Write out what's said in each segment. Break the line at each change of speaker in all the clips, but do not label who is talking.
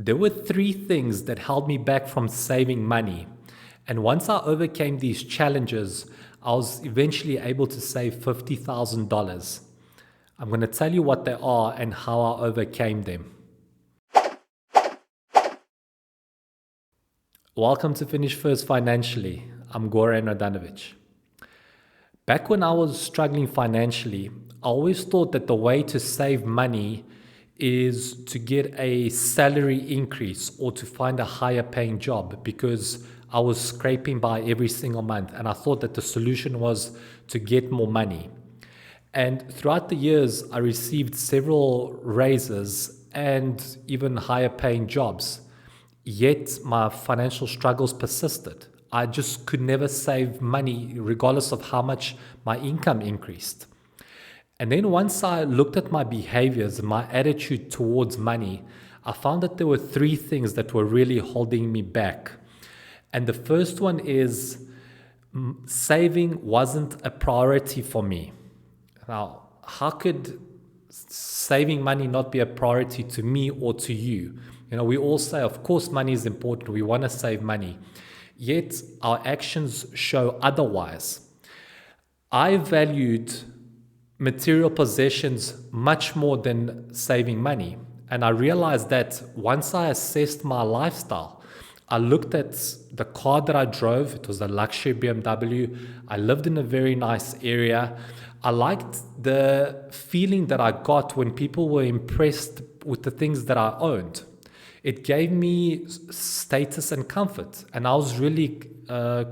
There were three things that held me back from saving money. And once I overcame these challenges, I was eventually able to save $50,000. I'm going to tell you what they are and how I overcame them. Welcome to Finish First Financially. I'm Goran Radanovic. Back when I was struggling financially, I always thought that the way to save money is to get a salary increase or to find a higher paying job, because I was scraping by every single month and I thought that the solution was to get more money. And throughout the years, I received several raises and even higher paying jobs. Yet my financial struggles persisted. I just could never save money regardless of how much my income increased. And then once I looked at my behaviors and my attitude towards money, I found that there were three things that were really holding me back. And the first one is saving wasn't a priority for me. Now, how could saving money not be a priority to me or to you? We all say, of course, money is important. We want to save money. Yet our actions show otherwise. I valued material possessions much more than saving money. And I realized that once I assessed my lifestyle, I looked at the car that I drove. It was a luxury BMW. I lived in a very nice area. I liked the feeling that I got when people were impressed with the things that I owned. It gave me status and comfort, and I was really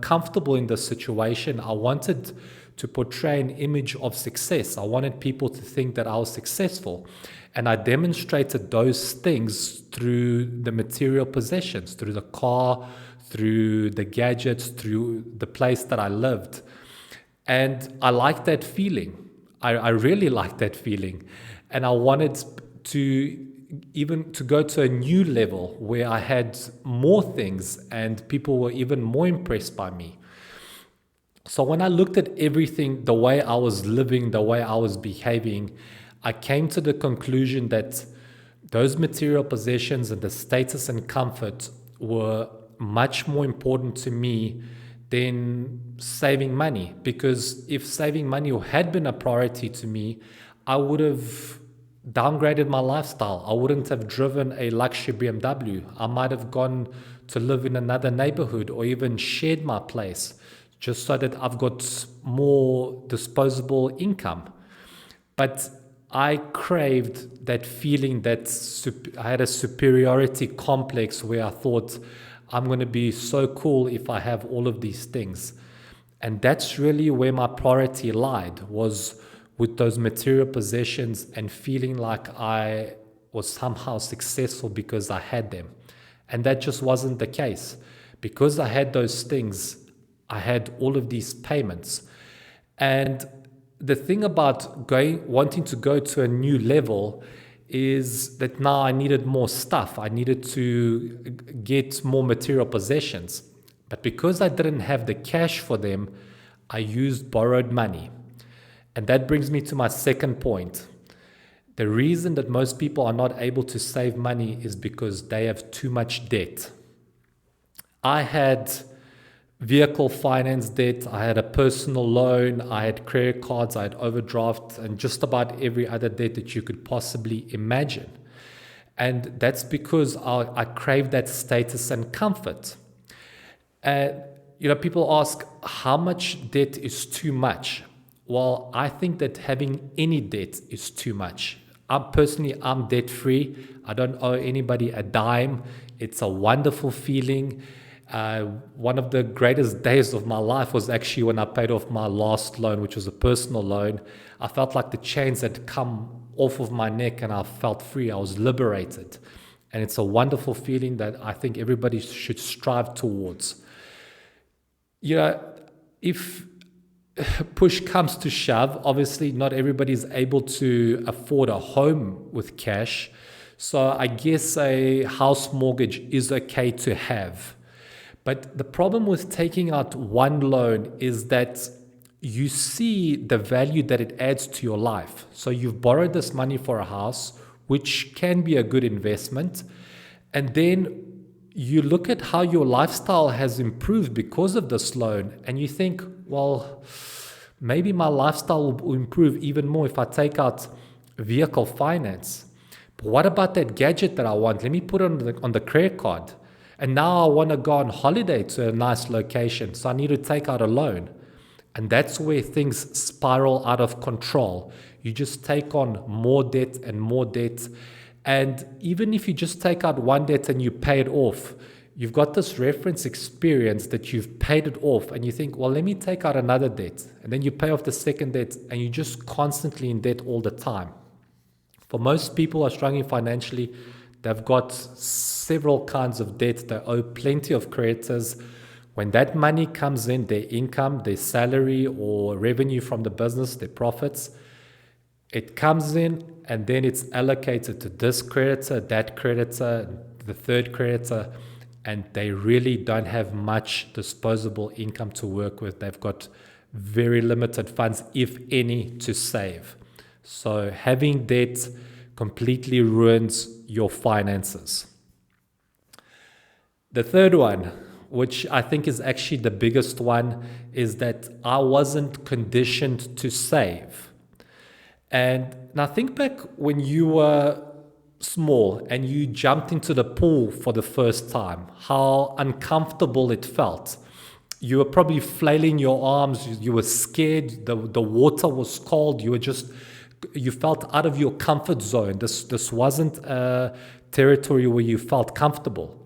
comfortable in this situation. I wanted to portray an image of success. I wanted people to think that I was successful. And I demonstrated those things through the material possessions, through the car, through the gadgets, through the place that I lived. And I liked that feeling. I really liked that feeling. And I wanted to go to a new level where I had more things and people were even more impressed by me. So when I looked at everything, the way I was living, the way I was behaving, I came to the conclusion that those material possessions and the status and comfort were much more important to me than saving money. Because if saving money had been a priority to me, I would have downgraded my lifestyle. I wouldn't have driven a luxury BMW. I might have gone to live in another neighborhood or even shared my place, just so that I've got more disposable income. But I craved that feeling that I had a superiority complex where I thought I'm going to be so cool if I have all of these things. And that's really where my priority lied, was with those material possessions and feeling like I was somehow successful because I had them. And that just wasn't the case. Because I had those things, I had all of these payments. And the thing about wanting to go to a new level is that now I needed more stuff. I needed to get more material possessions. But because I didn't have the cash for them, I used borrowed money. And that brings me to my second point. The reason that most people are not able to save money is because they have too much debt. I had vehicle finance debt, I had a personal loan, I had credit cards, I had overdraft, and just about every other debt that you could possibly imagine. And that's because I craved that status and comfort. And people ask, how much debt is too much? Well, I think that having any debt is too much. I'm debt free. I don't owe anybody a dime. It's a wonderful feeling. One of the greatest days of my life was actually when I paid off my last loan, which was a personal loan. I felt like the chains had come off of my neck and I felt free. I was liberated. And it's a wonderful feeling that I think everybody should strive towards. If push comes to shove, obviously not everybody is able to afford a home with cash. So I guess a house mortgage is okay to have. But the problem with taking out one loan is that you see the value that it adds to your life. So you've borrowed this money for a house, which can be a good investment. And then you look at how your lifestyle has improved because of this loan, and you think, well, maybe my lifestyle will improve even more if I take out vehicle finance. But what about that gadget that I want? Let me put it on the credit card. And now I want to go on holiday to a nice location, so I need to take out a loan. And that's where things spiral out of control. You just take on more debt and more debt. And even if you just take out one debt and you pay it off, you've got this reference experience that you've paid it off, and you think, well, let me take out another debt. And then you pay off the second debt, and you're just constantly in debt all the time. For most people who are struggling financially, they've got several kinds of debt. They owe plenty of creditors. When that money comes in, their income, their salary or revenue from the business, their profits, it comes in and then it's allocated to this creditor, that creditor, the third creditor, and they really don't have much disposable income to work with. They've got very limited funds, if any, to save. So having debt completely ruins your finances. The third one, which I think is actually the biggest one, is that I wasn't conditioned to save. And now think back when you were small and you jumped into the pool for the first time, how uncomfortable it felt. You were probably flailing your arms, you were scared, the water was cold, you felt out of your comfort zone. This wasn't a territory where you felt comfortable.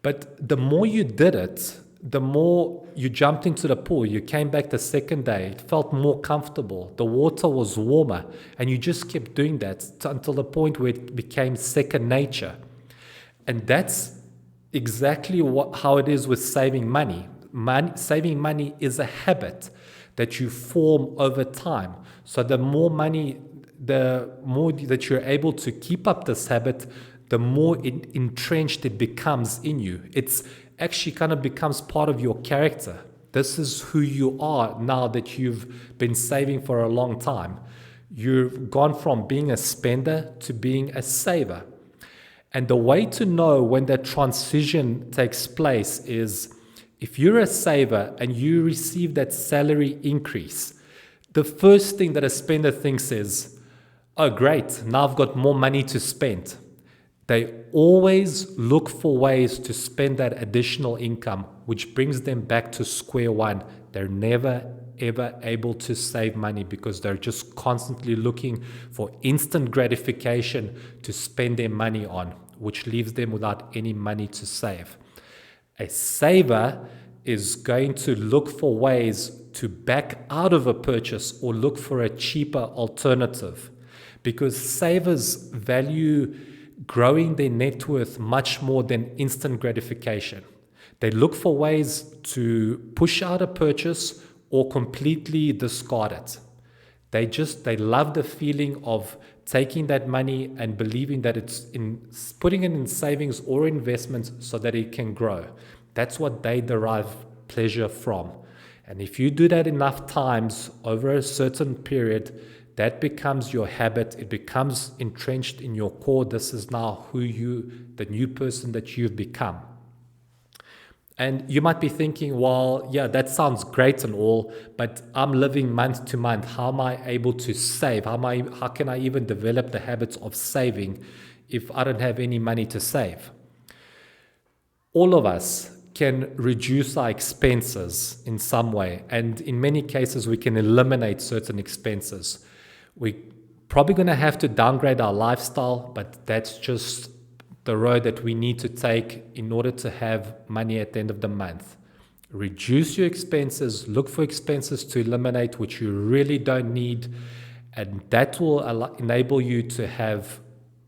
But the more you did it, the more you jumped into the pool, you came back the second day, it felt more comfortable. The water was warmer, and you just kept doing that until the point where it became second nature. And that's exactly how it is with saving money. Saving money is a habit that you form over time. So the more that you're able to keep up this habit, the more entrenched it becomes in you. It's actually kind of becomes part of your character. This is who you are now that you've been saving for a long time. You've gone from being a spender to being a saver. And the way to know when that transition takes place is if you're a saver and you receive that salary increase, the first thing that a spender thinks is, oh, great, now I've got more money to spend. They always look for ways to spend that additional income, which brings them back to square one. They're never, ever able to save money because they're just constantly looking for instant gratification to spend their money on, which leaves them without any money to save. A saver is going to look for ways to back out of a purchase or look for a cheaper alternative, because savers value growing their net worth much more than instant gratification. They look for ways to push out a purchase or completely discard it. They love the feeling of taking that money and believing that putting it in savings or investments so that it can grow. That's what they derive pleasure from. And if you do that enough times over a certain period, that becomes your habit. It becomes entrenched in your core. This is now the new person that you've become. And you might be thinking, well, yeah, that sounds great and all, but I'm living month to month. How am I able to save? How can I even develop the habits of saving if I don't have any money to save? All of us can reduce our expenses in some way. And in many cases, we can eliminate certain expenses. We're probably going to have to downgrade our lifestyle, but that's just the road that we need to take in order to have money at the end of the month. Reduce your expenses, look for expenses to eliminate which you really don't need, and that will enable you to have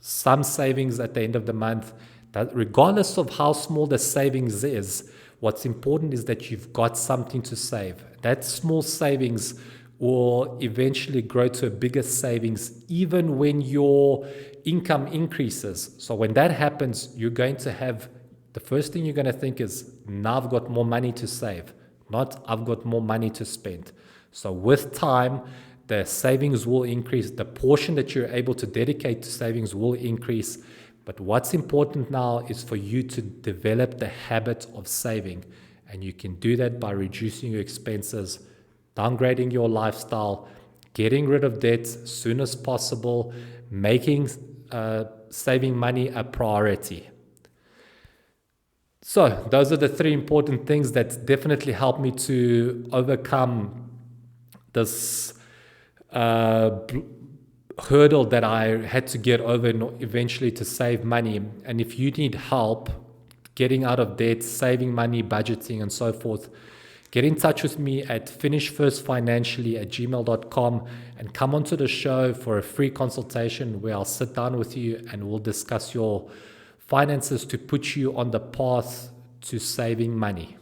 some savings at the end of the month. That regardless of how small the savings is, what's important is that you've got something to save. That small savings will eventually grow to a bigger savings even when your income increases. So when that happens, you're going to have, the first thing you're going to think is, now I've got more money to save, not I've got more money to spend. So with time, the savings will increase. The portion that you're able to dedicate to savings will increase. But what's important now is for you to develop the habit of saving. And you can do that by reducing your expenses, downgrading your lifestyle, getting rid of debt as soon as possible, making saving money a priority. So those are the three important things that definitely help me to overcome this hurdle that I had to get over eventually to save money. And if you need help getting out of debt, saving money, budgeting, and so forth, get in touch with me at finishfirstfinancially@gmail.com and come onto the show for a free consultation where I'll sit down with you and we'll discuss your finances to put you on the path to saving money.